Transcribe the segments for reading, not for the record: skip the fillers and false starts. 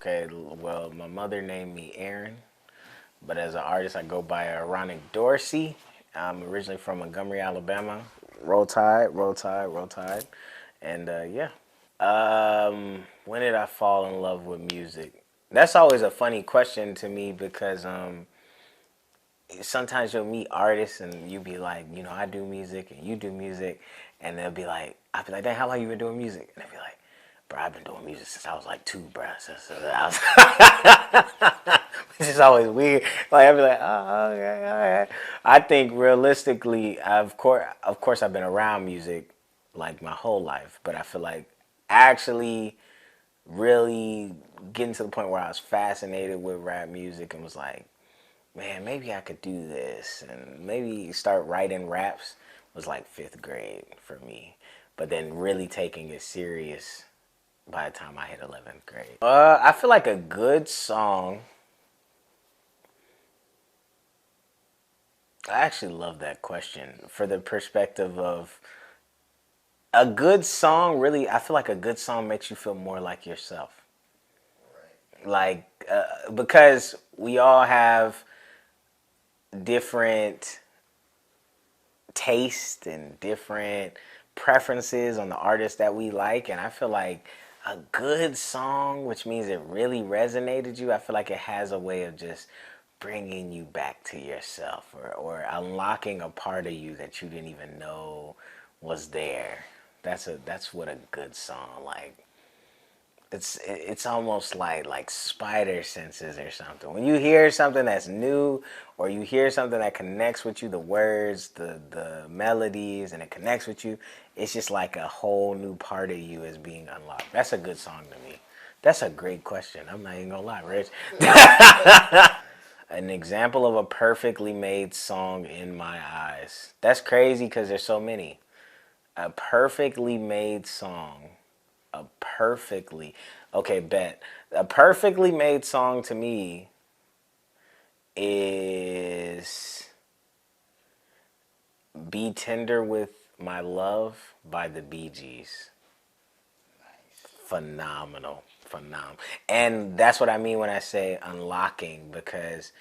Okay, well, my mother named me Aaron, but as an artist, I go by Ironic Dorsey. I'm originally from Montgomery, Alabama. Roll Tide, Roll Tide, Roll Tide. And yeah. When did I fall in love with music? That's always a funny question to me because sometimes you'll meet artists and you be like, I do music and you do music, and they'll be like, I'll be like, dang, how long you been doing music? And they'll be like, bro, I've been doing music since I was like two, bro. Which is always weird. Like I'd be like, oh, okay, all right. I think realistically, of course, I've been around music like my whole life, but I feel like actually really getting to the point where I was fascinated with rap music and was like, man, maybe I could do this and maybe start writing raps was like fifth grade for me. But then really taking it serious by the time I hit 11th grade. I feel like a good song. I actually love that question for the perspective of a good song. Really, I feel like a good song makes you feel more like yourself. Like, because we all have different taste and different preferences on the artists that we like, and I feel like a good song, which means it really resonated you, I feel like it has a way of just bringing you back to yourself, or unlocking a part of you that you didn't even know was there. That's what a good song, like, it's almost like spider senses or something. When you hear something that's new, or you hear something that connects with you, the words, the melodies, and it connects with you, it's just like a whole new part of you is being unlocked. That's a good song to me. That's a great question. I'm not even gonna lie, Rich. An example of a perfectly made song in my eyes. That's crazy because there's so many. A perfectly made song. A perfectly okay, bet. A perfectly made song to me is Be Tender with My Love by the Bee Gees. Phenomenal. Phenomenal. And that's what I mean when I say unlocking, because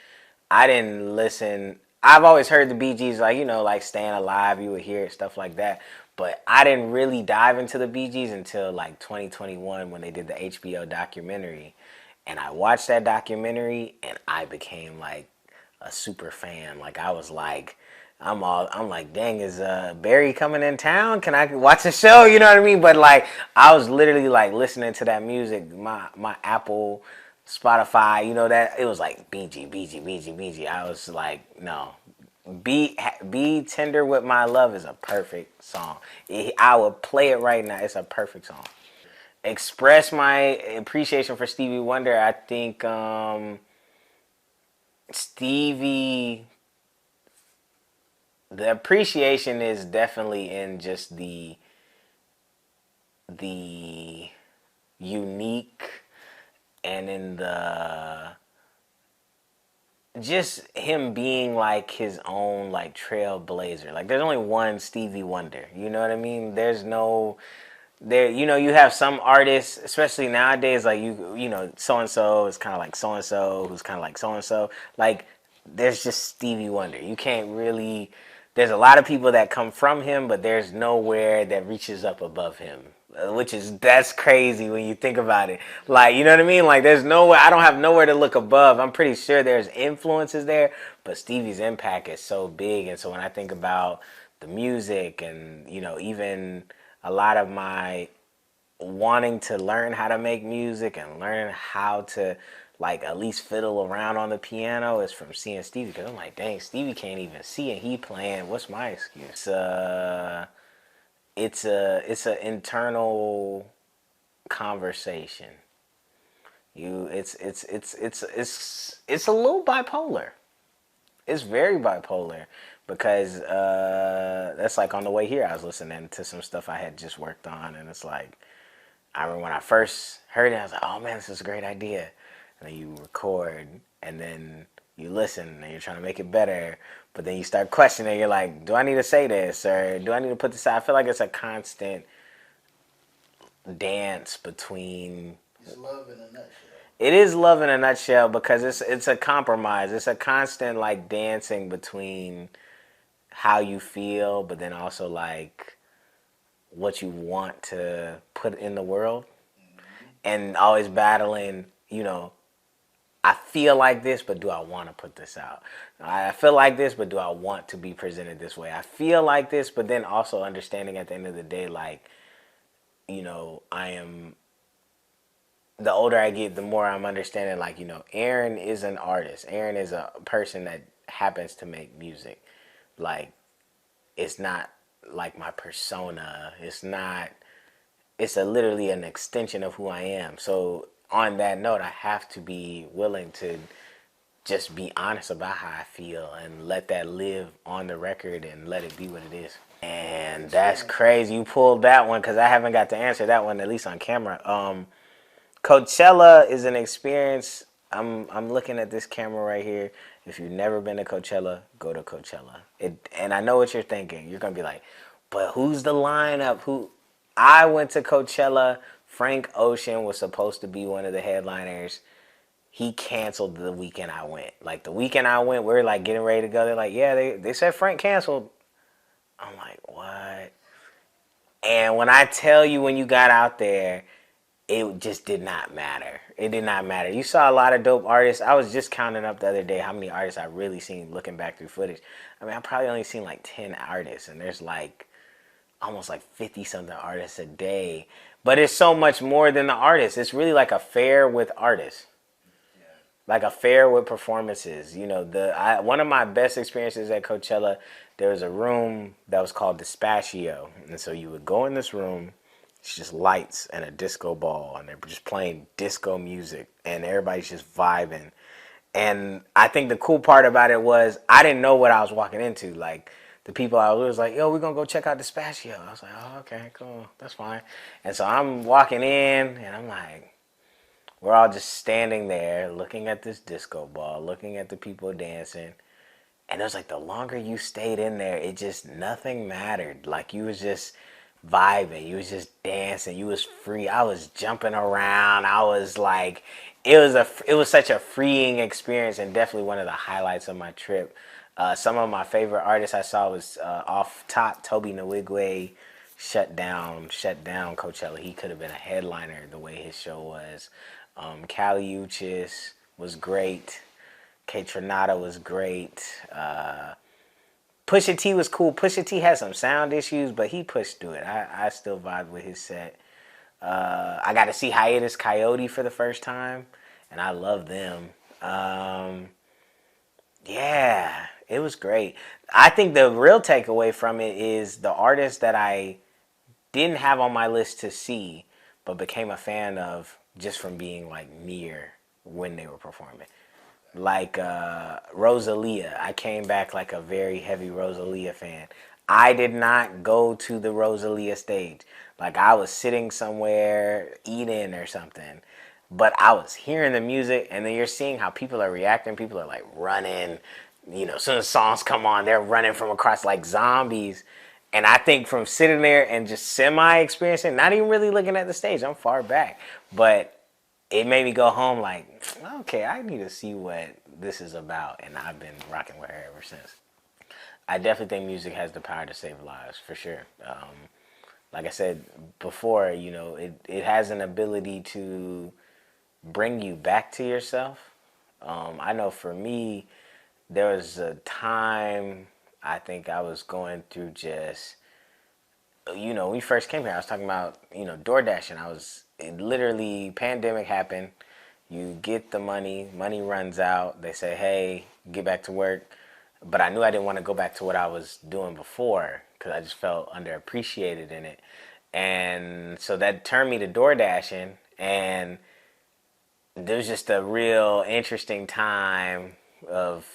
I didn't listen. I've always heard the Bee Gees, like, like Staying Alive, you would hear it, stuff like that. But I didn't really dive into the Bee Gees until like 2021 when they did the HBO documentary. And I watched that documentary and I became like a super fan. Like I was like, I'm like, dang, is Barry coming in town? Can I watch the show? You know what I mean? But like, I was literally like listening to that music. My Apple, Spotify, that it was like BG, BG, BG, BG. I was like, no, be Tender with My Love is a perfect song. I would play it right now. It's a perfect song. Express my appreciation for Stevie Wonder. I think Stevie the appreciation is definitely in just the unique, and in the just him being like his own like trailblazer. Like there's only one Stevie Wonder. You know what I mean? There's no there. You have some artists, especially nowadays, like so and so is kind of like so and so, who's kind of like so and so. Like there's just Stevie Wonder. You can't really. There's a lot of people that come from him, but there's nowhere that reaches up above him. That's crazy when you think about it. Like, you know what I mean? Like, there's nowhere, I don't have nowhere to look above. I'm pretty sure there's influences there, but Stevie's impact is so big. And so when I think about the music and, even a lot of my wanting to learn how to make music and learn how to like at least fiddle around on the piano is from seeing Stevie, because I'm like, dang, Stevie can't even see and he playing. What's my excuse? It's a internal conversation. It's a little bipolar. It's very bipolar because that's like on the way here I was listening to some stuff I had just worked on, and it's like I remember when I first heard it, I was like, oh man, this is a great idea. And then you record, and then you listen, and you're trying to make it better. But then you start questioning. You're like, do I need to say this, or do I need to put this out? I feel like it's a constant dance between It's love in a nutshell. It is love in a nutshell because it's a compromise. It's a constant like dancing between how you feel, but then also like what you want to put in the world, and always battling. I feel like this, but do I want to put this out? I feel like this, but do I want to be presented this way? I feel like this, but then also understanding at the end of the day, like, I am, the older I get, the more I'm understanding, like, Aaron is an artist. Aaron is a person that happens to make music. Like, it's not like my persona. It's literally an extension of who I am. So, on that note, I have to be willing to just be honest about how I feel and let that live on the record and let it be what it is. And that's crazy. You pulled that one because I haven't got to answer that one, at least on camera. Coachella is an experience. I'm looking at this camera right here. If you've never been to Coachella, go to Coachella. And I know what you're thinking. You're gonna be like, but who's the lineup? Who? I went to Coachella. Frank Ocean was supposed to be one of the headliners. He canceled the weekend I went. Like the weekend I went, we are like getting ready to go. They're like, yeah, they said Frank canceled. I'm like, what? And when I tell you, when you got out there, it just did not matter. It did not matter. You saw a lot of dope artists. I was just counting up the other day how many artists I really seen looking back through footage. I mean, I probably only seen like 10 artists, and there's like almost like 50 something artists a day. But it's so much more than the artists. It's really like a fair with artists. Like a fair with performances. One of my best experiences at Coachella, there was a room that was called Dispatio. And so you would go in this room, it's just lights and a disco ball, and they're just playing disco music, and everybody's just vibing. And I think the cool part about it was I didn't know what I was walking into. Like the people I was like, yo, we're gonna go check out Dispatio. I was like, oh, okay, cool, that's fine. And so I'm walking in, and I'm like, we're all just standing there looking at this disco ball, looking at the people dancing. And it was like the longer you stayed in there, it just nothing mattered. Like you was just vibing, you was just dancing, you was free. I was jumping around. I was like, it was such a freeing experience, and definitely one of the highlights of my trip. Some of my favorite artists I saw was off top, Toby Nwigwe shut down Coachella. He could have been a headliner the way his show was. Kali Uchis was great. K Tronada was great. Pusha T was cool. Pusha T had some sound issues, but he pushed through it. I still vibe with his set. I got to see Hiatus Coyote for the first time, and I love them. Yeah, it was great. I think the real takeaway from it is the artists that I didn't have on my list to see, but became a fan of just from being like near when they were performing. Like Rosalia, I came back like a very heavy Rosalia fan. I did not go to the Rosalia stage. Like I was sitting somewhere eating or something, but I was hearing the music, and then you're seeing how people are reacting. People are like running. As soon as songs come on, they're running from across like zombies. And I think from sitting there and just semi experiencing, not even really looking at the stage, I'm far back, but it made me go home like, okay, I need to see what this is about, and I've been rocking with her ever since. I definitely think music has the power to save lives, for sure. Like I said before, it has an ability to bring you back to yourself. I know for me, there was a time I think I was going through just, when we first came here, I was talking about, DoorDash, and literally, pandemic happened. You get the money runs out. They say, hey, get back to work. But I knew I didn't want to go back to what I was doing before because I just felt underappreciated in it. And so that turned me to DoorDashing, and there was just a real interesting time of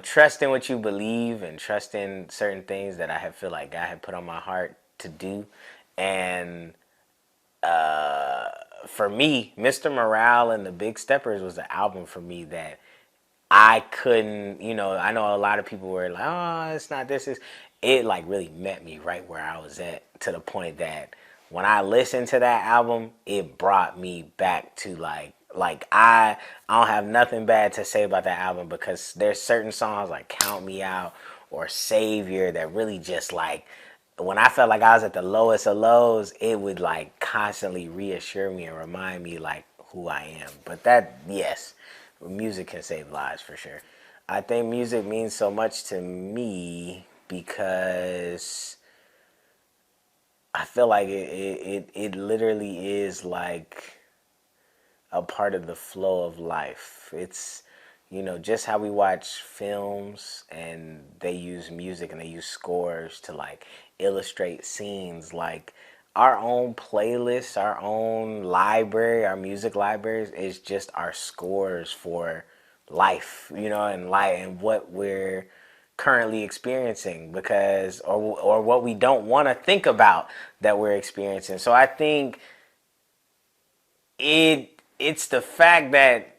trusting what you believe and trusting certain things that I have feel like God had put on my heart to do. And for me, Mr. Morale and the Big Steppers was an album for me that I couldn't, I know a lot of people were like, oh, it's not this. It like really met me right where I was at, to the point that when I listened to that album, it brought me back to I don't have nothing bad to say about that album, because there's certain songs like Count Me Out or Savior that really just like, when I felt like I was at the lowest of lows, it would like constantly reassure me and remind me like who I am. But that, yes, music can save lives for sure. I think music means so much to me because I feel like it literally is like a part of the flow of life. It's, just how we watch films and they use music and they use scores to like illustrate scenes. Like our own playlists, our own library, our music libraries is just our scores for life, and what we're currently experiencing, because or what we don't want to think about that we're experiencing. So I think it's the fact that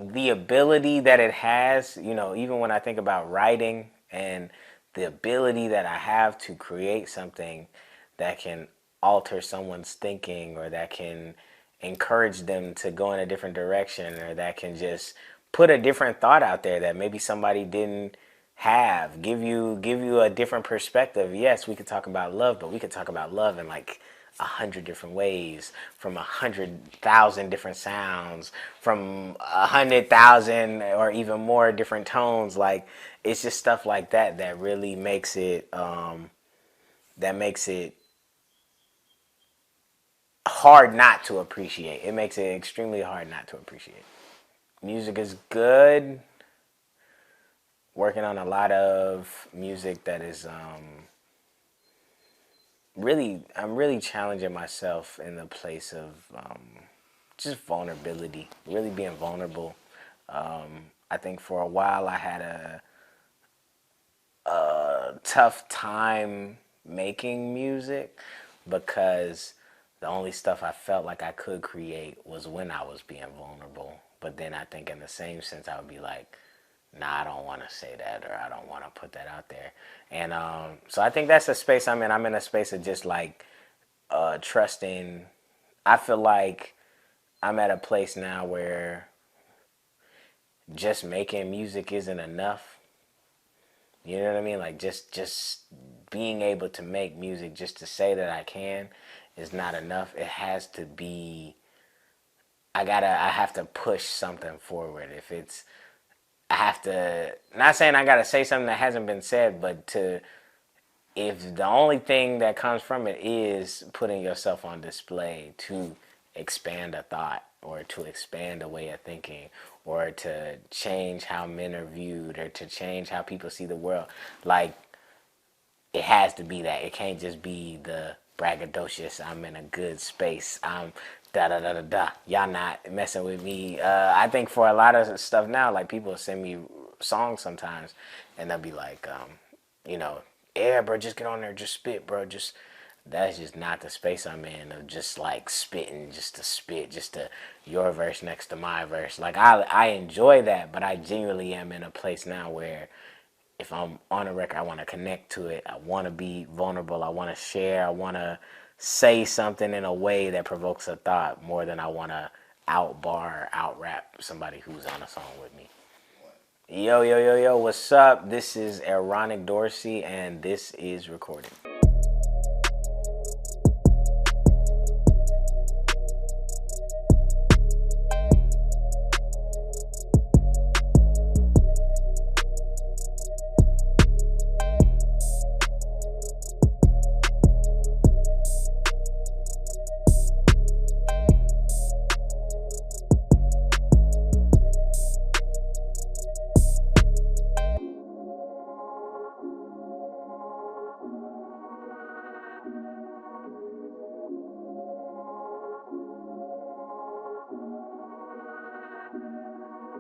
the ability that it has, even when I think about writing and the ability that I have to create something that can alter someone's thinking, or that can encourage them to go in a different direction, or that can just put a different thought out there that maybe somebody didn't have, give you a different perspective. Yes, we could talk about love, but we could talk about love in like 100 different ways, from 100,000 different sounds, from 100,000 or even more different tones. Like, it's just stuff like that that really makes it that makes it hard not to appreciate. It makes it extremely hard not to appreciate. Music is good. Working on a lot of music that is I'm really challenging myself in the place of just vulnerability, really being vulnerable. I think for a while I had a tough time making music, because the only stuff I felt like I could create was when I was being vulnerable. But then I think in the same sense I would be like, nah, I don't want to say that, or I don't want to put that out there. And so I think that's a space I'm in. I'm in a space of just like trusting. I feel like I'm at a place now where just making music isn't enough. You know what I mean? Like just being able to make music just to say that I can is not enough. It has to be, I have to push something forward. If it's, I have to, not saying I got to say something that hasn't been said, but if the only thing that comes from it is putting yourself on display to expand a thought, or to expand a way of thinking, or to change how men are viewed, or to change how people see the world, like, it has to be that. It can't just be the braggadocious, I'm in a good space, I'm da da da da da, y'all not messing with me. I think for a lot of stuff now, like, people send me songs sometimes and they'll be like, yeah, bro, just get on there, just spit, bro, just, that's just not the space I'm in, of just like spitting just to spit, just to your verse next to my verse. Like, I enjoy that, but I genuinely am in a place now where if I'm on a record, I want to connect to it. I want to be vulnerable. I want to share. I want to say something in a way that provokes a thought, more than I want to out bar, out rap somebody who's on a song with me. Yo, yo, yo, yo, what's up? This is Aaronic Dorsey, and this is Recorded.